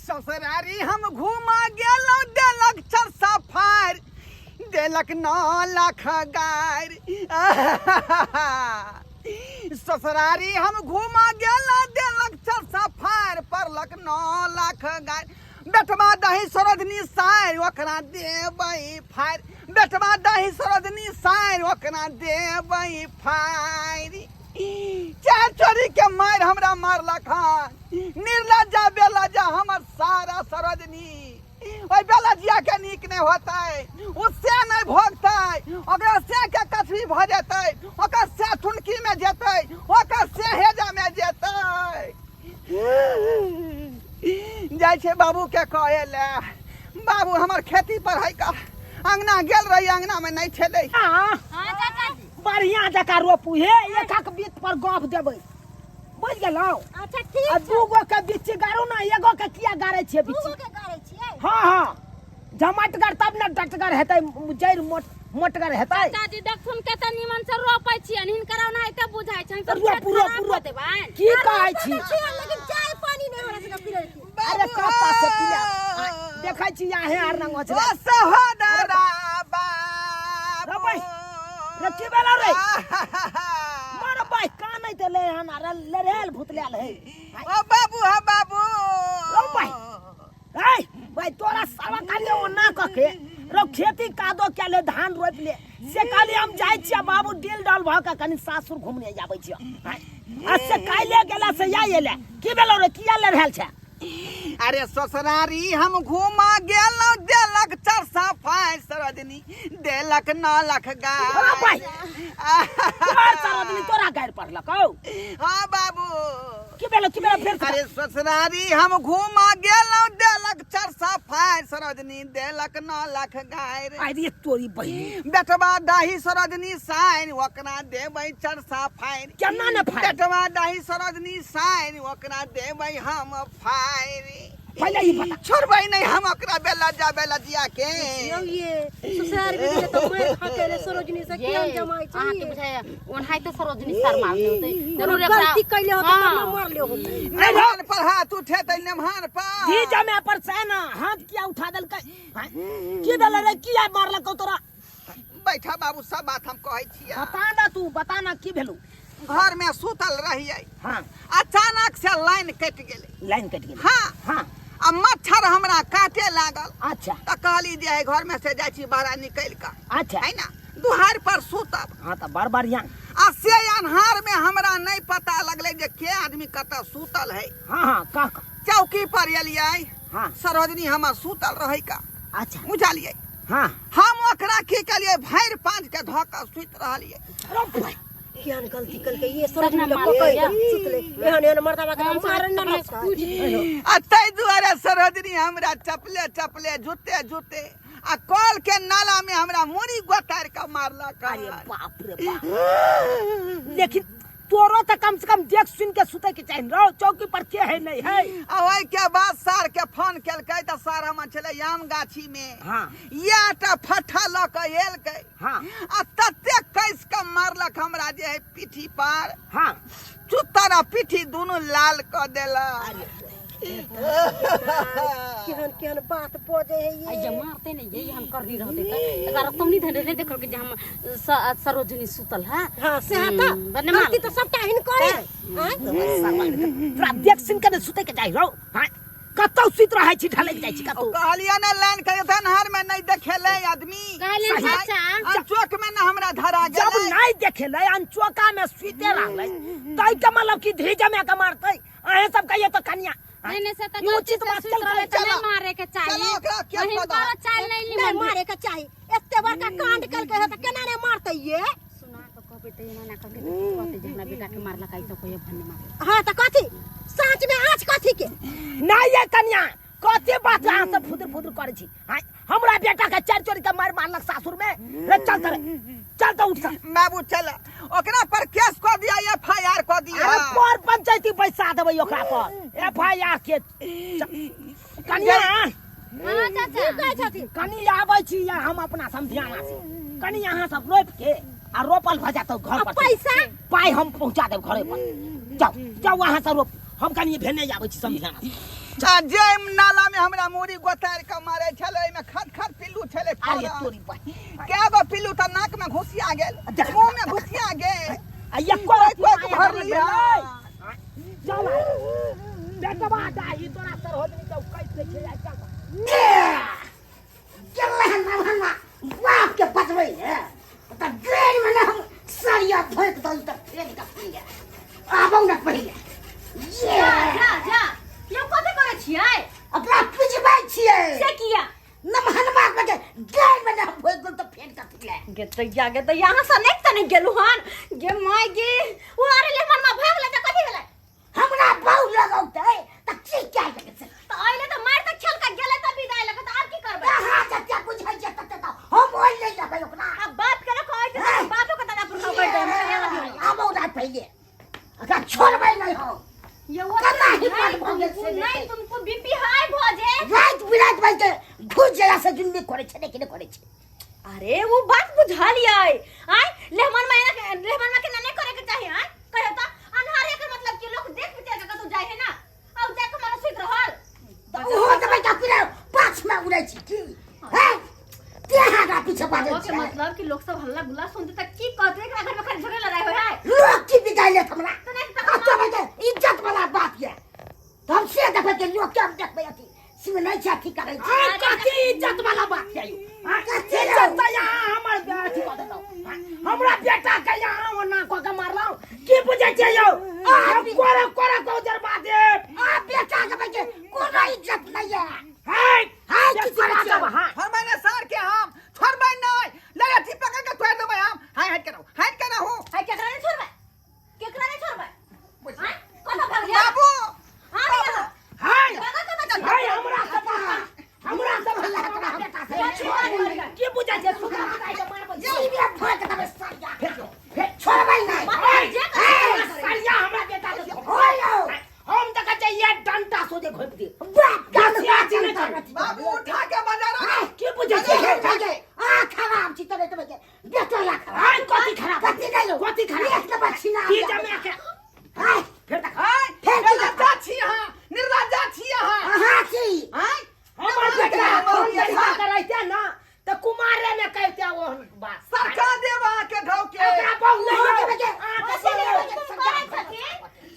ससुरारी हम घूमा गेलो देलक चरसा फार देलक 9 लाख गार ससुरारी हम घूमा गेलो देलक चरसा फार परलक 9 लाख गार बेटवा दही सरोजनी सार ओकरा देबै फार बेटवा दही सरोजनी सार ओकरा देबै फार चार चोरी के मार हमरा मारलक हन निर्लज्जा बेलज्जा हमर सारा सरोजनी ओइ बेलजिया के नीक नहीं होतै उससे नहीं भोगतै ओकरा से के कथी भ जेतै ओकर से ठुनकी में जेतै ओकर से हेजा में जेतै जाय छे बाबू के कहे ले बाबू हमर खेती पर है का अंगना गेल रही अंगना में नहीं छेलै हां चाचा बढ़िया जका रोपू हे एकक बीत पर गप देबै बुझ गेलौ अच्छा ठीक आ दूगो के बीच गारू ना एगो के किया गारै छियै बीच दूगो के गारै छियै हां झमटगर तब न डटगर हेतै जैर मोटगर हेतै चाची देखथुन केते निमन से रोपै छियन हिनकर ओना एते बुझाय छन सब पूरा देबान की कहै छी लेकिन चाय पानी नहीं होला से पीले अरे कपा से पिया देखै छी आहे आर रंग अछि ओ सहोदरा रे भाई रे की बेला रे मार भाई कानै ते ले हन अरे लरेल भूतलेल है ओ बाबू हा बाबू ओ भाई ए भाई तोरा सारा काली ओ ना कके रो खेती कादो के ले धान रोप ले से काली हम जाय छियै बाबू डिल डाल भ के कनी सासुर घुमने जाबै छियै आ से काले गेला से या एले की बेलो रे किया ले रहल छै अरे ससुरारी हम घूमा गेलो देलक चरसा फाय सरोजनी देलक 9 लाख गाय भाई तोर सरोजनी तोरा गायर पड़लकौ हां बाबू की बेलो फिर अरे ससुरारी हम घूमा गेलो देलक चरसा फाय सरोजनी देलक 9 लाख गाय अरे तोरी बहिनी बेटवा दाही सरोजनी साइन ओकरा देबै चरसा फाइन केना ने फाइन बेटवा दाही सरोजनी साइन ओकरा देबै हम फाइन पहले ही बता छोड़बै नहीं हम ओकरा बेलजिया के ये ससुराल में तो मैं खाके रे सरोजनी से केन जमाई छी आके बुझाय ओनहाय त सरोजनी सर मारले होतै जरूर एकरा गलती कैले होतै त मार ले होतै नेमान पर हाथ उठेतै नेमान पर जी जमे पर से ना हाथ किया उठा देलकै की भेल रे किया मारलकौ तोरा बैठा बाबू सब बात हम कहै छियै बता ना की भेलू घर में सुतल रहियै हां अचानक से लाइन कट गेलै हां आ मच्छर हमरा काटे लागल अच्छा त कहली जे घर में से जाइ छी बाहर निकल के अच्छा है ना दुहार पर सुतब हां त बार यहाँ आ से अन्हार में हमरा नहीं पता लगले जे के आदमी कत सुतल है हां का चौकी पर एलियै हां सरोजनी हमर सुतल रहै का अच्छा बुझलियै हां हम ओकरा की कलियै भैर पांच के धक सुत रहलियै अरे भाई केन गलती करके ये सरोजनी के पकड़ सुतले एहन मर्दावा के मार न आ तै दुआरे सरोजनी हमरा चपले जूते आ कल के नाला में हमरा मुड़ी गोतार के मारलक अरे बाप रे बाप लेकिन तोरो त कम से कम देख सुन के सुते के चाहिए रहो चौकी पर के है नहीं है आ ओइ के बाद सार के फोन केलकै त सार हम चले आम गाछी में हां याटा फट्ठा ल के एलकै हां आ तते कैस के मारलक हमरा जे है पीठी पर हां चुतरा पीठी दोनों लाल क देला केहन बात बोले है ये जे मारते नहीं यही हम कर दी रहते त एकरा तुमनी धरे रे देखो के जे हम सरोजनी सुतल है हां से हटा गलती तो सबटा हिन करे तोरा देख सुन के सुते के चाहिए रहो हां कतौ सुत रहै छी ढलै जाइ छी कतौ कहलिया ने लाइन के धनहर में नहीं देखेले आदमी कहले चाचा चौक में ना हमरा धरा जब गेलै नहीं देखेले अनचोका में सुते रहलै तै के मतलब की धीज में के मारतै अहे सब कहिए तो कन्या ने से त उचित बात चल रहे त नहीं मारे के चाहिए चलो ओकरा के वही पता पर चाल नहीं नहीं मारे के चाहिए एते बड़का कांड करके है त केना ने मारतै ये सुना तो कहबे त एना ना करके कहते जे हमरा बेटा के मारला काई तो कोई भन्ने मार हां त कथी सच में आज कथी के नहीं ये कन्या कथी बात यहाँ से फुदर करे छी हां हमरा बेटा के चार चोरी के मार मारलक सासुर में रे चल तो उठ बाबू चल ओकरा पर केस क दिया एफआईआर क दिया अरे पर पंचायती पैसा देबै ओकरा पर एफआईआर के कन्या हां चाचा कहै छथि कनी आबै छी या हम अपना समधियाना से कनी यहाँ सब रोप के आ रोपल भ जात घर पर पैसा पाई हम पहुंचा देब घरे पर जाओ वहां से रोप हम कनी भेने आबै छी समधियाना जे नाला में हमरा मोरी गोतार के मारे छले में खत पिल्लू छले अरे तोरी बा क्या गो पिल्लू त नाक में घुसिया गेल मुंह में घुसिया गेल आ ये कोई भर लिया चल बेटवा दाई तोरा सर हो नहीं तो कैसे खेला क्या चल ना बाप के बचबै है त ग्रेड में हम सरिया भोक दई त फेर का पहिले आबौ न पहिले जा जा जा ये कथि करे छियै अपना पिछबै छियै से किया नमहनमा के ग्रेड में हम भोक दई त फेर का पहिले गे त यहाँ से नहीं तने गेलु हन गे माय गे वो अरे ले मन में भाग ले त कथि भेलै हमरा बहु लगौतै त की क्या लगे से त आइले त मार त छल का गेले त विदाई लगे त आब की करबै हां क्या बुझै छै त हम ओइ ले जाबै ओकरा अब बात करे कहै छै बापो के तना पुरखा कर दे आबौ न पहिले अगर छोड़बै नहीं हो ये वो नहीं तुमको बीपी हाई भजे रात बिरात भाई के घुस जला से जुन्नी करे छै कि नहीं करे छै अरे वो बात बुझा लिया आय लेहमन में के नहीं करे के चाहिए आय कहे त अनहारे के मतलब कि लोग देख बिते के तो जाय है ना अब देख के मानो सुत रहल तो हो त बेटा पूरा पाछ में उड़ै छी की हैं तेहारा पीछे बाजे के छै मतलब कि लोग सब हल्ला गुल्ला सुनते तक की कहते हैं कि घर में खड़े झगड़े लड़ाई होय है लोग की बिगाड़ ले हमरा तो नहीं अब तो बेटा इज्जत वाला बात है तो हम से देखै के लोग क्या देखबै अथी सिम नहीं छै ठीक करे छै आ कथि इज्जत वाला बात है आ कथि इज्जत यहाँ हमर बेटी को दे दो हमरा बेटा के यहाँ ओना को के मारलौ की बुझै छै यौ आ कोरा कोरा को जरबा दे आ बेटा के बेटे कोनो इज्जत नहीं है हाय हाय की की करे करा हां फरमाने सार के हम छोड़बै नहीं लड़ाई पकड़ के तोड़ देबै हम हट के रहो है केकरा नहीं छोड़बे हां कतो भाग गया बाबू हां हाय कतो हाय हमरा सब हल्ला करा बेटा से की बुझै छै सुधा बुझै छै मारबै सीधे फेंक देबै सरिया फेर छोड़बै नहीं जे सरिया हमरा बेटा के होयो हम देखै छै ये डंटा सोजे घोप दे बाप का चिंता बाबू उठा के बाजार की बुझै छै आ खराब छी तबे तबे बेटा ला हाय कथि खराब कथि नहीं कथि खराब एक नंबर छिना की जमे के हाय फेर देख हाय फेर की निर्लज्जा छी हां निर्लज्जा छी हां हां छी हाय हमर बेटा हम जैसा करैते ना त कुमारे में कहते वो बात सरकार देवा के ढौके एकरा बहु हो नहीं के बेटे करे छथिन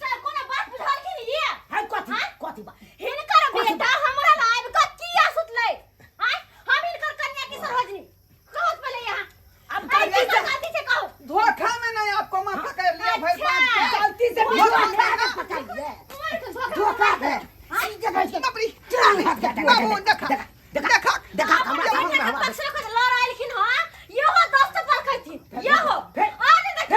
सर कोनो बात बुझल कि नहीं ये है कथि बात हिनकर बेटा हमरा लाइव का किया सुतले आय हम हिनकर कन्या की सरोजनी कहत पहले यहां अब गलती से कहो धोखा में नहीं आपको मां पकड़ लिया भाई बात गलती से धोखा है सीधे बैठ के बाबरी चल हाथ बाबू देखा हमरा पक्ष को लड़ लेकिन हां ये हो दोस्त पर कहती ये हो आज देख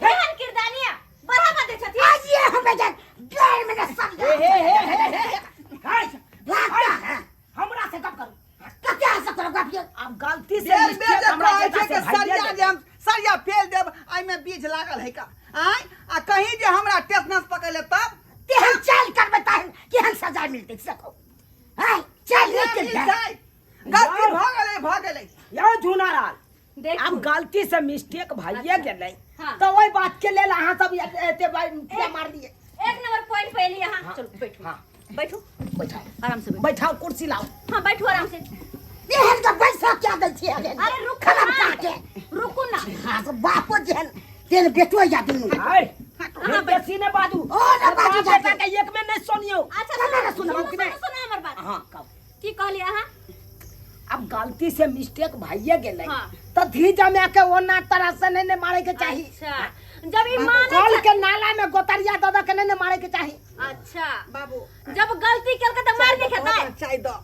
एहन किरदानिया बढ़ावा दे छथि आज ये हम बेटा गैर में सब हाय लागता है हमरा से गप करू क्या से करो गप ये अब गलती से बेल मिस्टेक हमरा बेटा से सरिया दे सरिया फेल देब आई में बीज लागल है का आय आ कहीं जे हमरा टेटनस पकड़ ले तब केहन चल कर बताएं केहन सजा मिलते सको हाय चल लेके जाए गलती भ गेलै यो झुनाराल देख अब गलती से मिस्टेक भइए गेलै हाँ। तो ओई बात के लेल अहाँ सब एते भाई मार दिए एक नंबर पॉइंट पहले यहां चलो बैठो हां बैठो बैठाओ आराम से बैठो बैठाओ कुर्सी लाओ हां बैठो आराम से एहन का पैसा क्या दै छी अरे रुक खराब ना काटे रुको ना हां तो बापो जेहन तेल बेटो या दुनु हाय हां बेसी ने बाजू ओ ना बाजू बेटा के एक में नहीं सुनियो अच्छा ना सुनो सुनो हमर बात हां कब की कहलिए अहाँ अब गलती से मिस्टेक भइए गेलै हाँ। तो धीजा में के ओना तरह से नहीं मारे के चाहिए अच्छा जब ई माने कल के नाला में गोतरिया दादा के नहीं मारे के चाहिए अच्छा बाबू जब गलती केल के त मार नहीं खेता चाय दो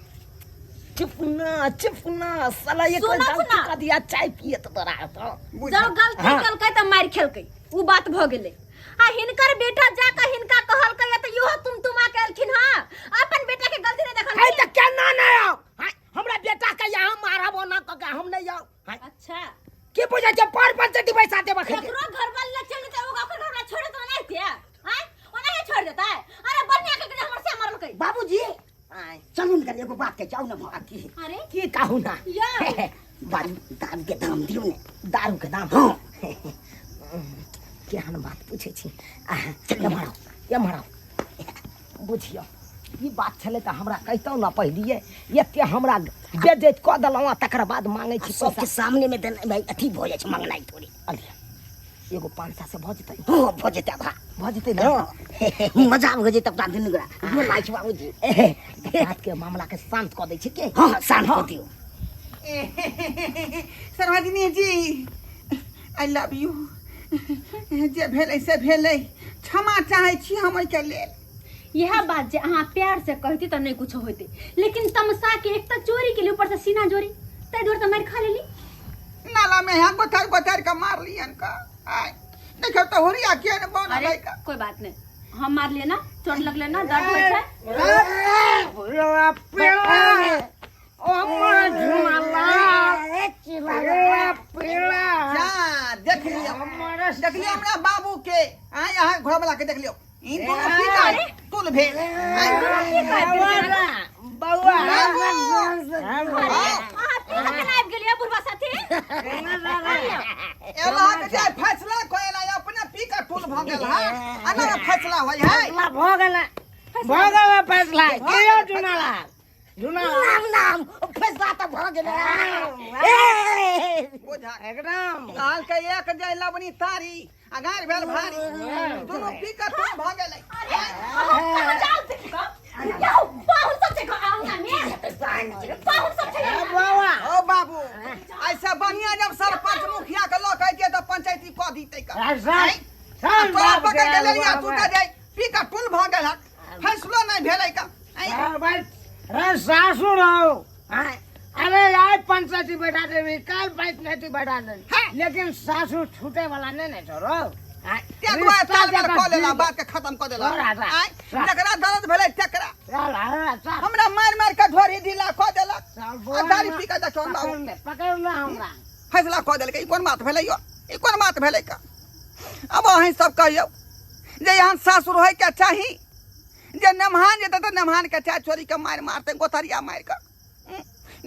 चिपना साला ये कोई सुना, गलती सुना। कर दिया चाय पिए तो तोरा तो जब गलती हाँ। केल के त मार खेलकै उ बात भ गेलै आ हिनकर बेटा जाके हिनका कहलकै त यो तुम केलखिन हां अपन बेटा के गलती नहीं देखल है तो केना नहीं आओ हाय हमरा बेटा के यहाँ मारब ओना क के हम नहीं आओ हाय अच्छा की बुझै छै पर पंचायती पैसा देबा के एकरो घर वाला चल जेतै ओगा ओकर घर छोड़ तो नहीं थे हां ओना ही छोड़ देता है अरे बढ़िया के हमर से मारलकै बाबूजी चलू न एगो बात के जाऊ न बाकी अरे की कहू ना या बारू दारू के दाम दियो ने दारू के दाम हां केहन बात पूछे छी ये मारो बुझियो ई बात छले त हमरा कहतौ ना पहिलिए एते हमरा बेजेत क देलौ तकर बाद मांगे छी सबके सामने में देना भाई अथी भ जाय छै मंगनाइ थोड़ी अलिया एगो 500 से भ जतै हो भ जेतै भा भ जतै ना मजा हो जेतै तब दिन गरा जो लाइच बाबूजी बात के मामला के शांत क दै छी के हां शांत कर दियो सर्वजनी जी आई लव यू जे भेलै से भेलै क्षमा चाहै छी हम के लेल यह बात जे अहाँ प्यार से कहती तो नहीं कुछ होते, लेकिन तमसा के एक तो चोरी के लिए ऊपर से सीना जोरी तै दूर तो मार खा लेली। नाला में यहाँ गोथर का मार लियन का आय देखो तो होरिया के न बन अरे का कोई बात नहीं, हम मार लिए ना, चोट लगले ना, दर्द होय छै। जा देख लियो हमरा बाबू के आ यहाँ घर वाला के देख लियो इन दोनों की करे तुल भेल बउआ आब गेलिए बुढ़वा साथी। एला के जाय फैसला कोइला अपने पी का तुल भ गेल है अना फैसला होय है भ गेल फैसला कियो जुनाला नाम फैसला त भ गेलै बुझा एकदम काल के एक जाय लबनी तारी अगार भेल भारी दोनों पी का तुल भ गेलै जाओ पाहुन सब से आऊंगा मैं, पाहुन सब से बाबा ओ बाबू ऐसा बढ़िया जब सरपंच मुखिया के लोग कहते तो पंचायती क दीते का तोरा पकड़ के ले लिया तू त जाय पी का तुल भ गेल फैसलो नहीं भेलै का रे सासुर हो अरे यार पंचायती बैठा देवी कल पंचायती बैठा दे लेकिन सासुर छूटे वाला नहीं छोरो ते दुआ ताल में क लेला बात के खत्म क देला आय जकरा दर्द भेलै तकरा हमरा मार के ढोरी ढीला क देलक आ दारी पी के देखो बाबू पकड़ ले हमरा फैसला क देलकै ई कोन बात भेलै यो ई कोन बात भेलै का अब अहीं सब कहियो जे यहाँ सासुर होय के चाही जे नमहान जेतै त नमहान के चाय चोरी के मारते गोथरिया मार के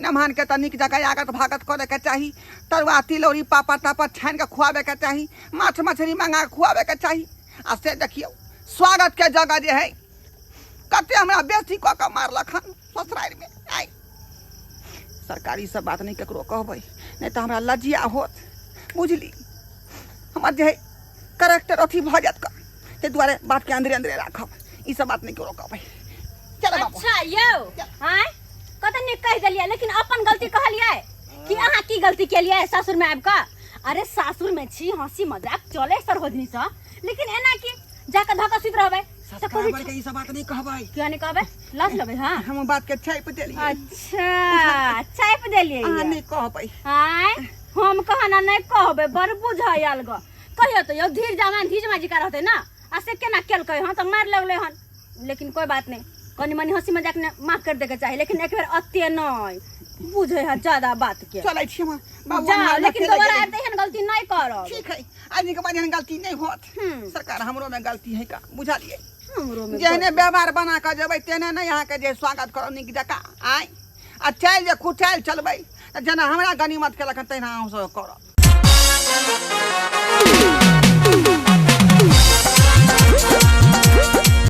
नमहान के तनिक जगह आगत भागत करे के चाही तरुआ तिलौरी पापा तापा छान के खुआबे के चाही माछ मछली मंगा के खुआबे के चाही आ से देखियो स्वागत के जगह जे है कते हमरा बेसी क के मारलक हन ससुराल में आई सरकारी सब बात नहीं केकरो कहबै नहीं तो हमरा लज्जिया होत बुझली हमर जे करेक्टर अथी भ जात का ते दुआरे बात के अंदरे अंदरे राखब ई सब बात नहीं केकरो कहबै चल बाबू अच्छा यो हां कत ने कह देलिए, लेकिन अपन गलती कहलिए कि अहाँ की गलती केलिए सासुर में आब का। अरे सासुर में छी हंसी मजाक चले सरहोदनी सा, लेकिन एना की जाके धक्का सुत रहबे सब्सक्राइबर के ई सब बात नहीं कहबै क्यों नहीं कहबे लाज लेबे। हां हम बात के छाप देलिए अच्छा छाप देलिए अहाँ नहीं कहबै हां हम कहना नहीं कहबे बड़ बुझायल ग कहियो तो यो धीर जवान धीज माजी का रहते ना आ से केना केल कहि हां तो मार लगले हन, लेकिन कोई बात नहीं कनी मनी हंसी मजाक ने माफ कर दे के चाहिए, लेकिन एक बार अत्ते नहीं बुझे है ज्यादा बात के चलै छी हम बाबू जा, हमरा लेकिन खेलै दोबारा गेलै। आब एहन गलती नहीं करो। ठीक है आज के बाद एहन गलती नहीं होत सरकार हमरो में गलती है का बुझा लिए हमरो में जेहने व्यवहार बना के जेबै तेने नहीं यहाँ के जे स्वागत करो निक जका आय आ चाल जे कुचाल चलबै त जेना हमरा गनीमत केलक तहिना अहूँ सब करब।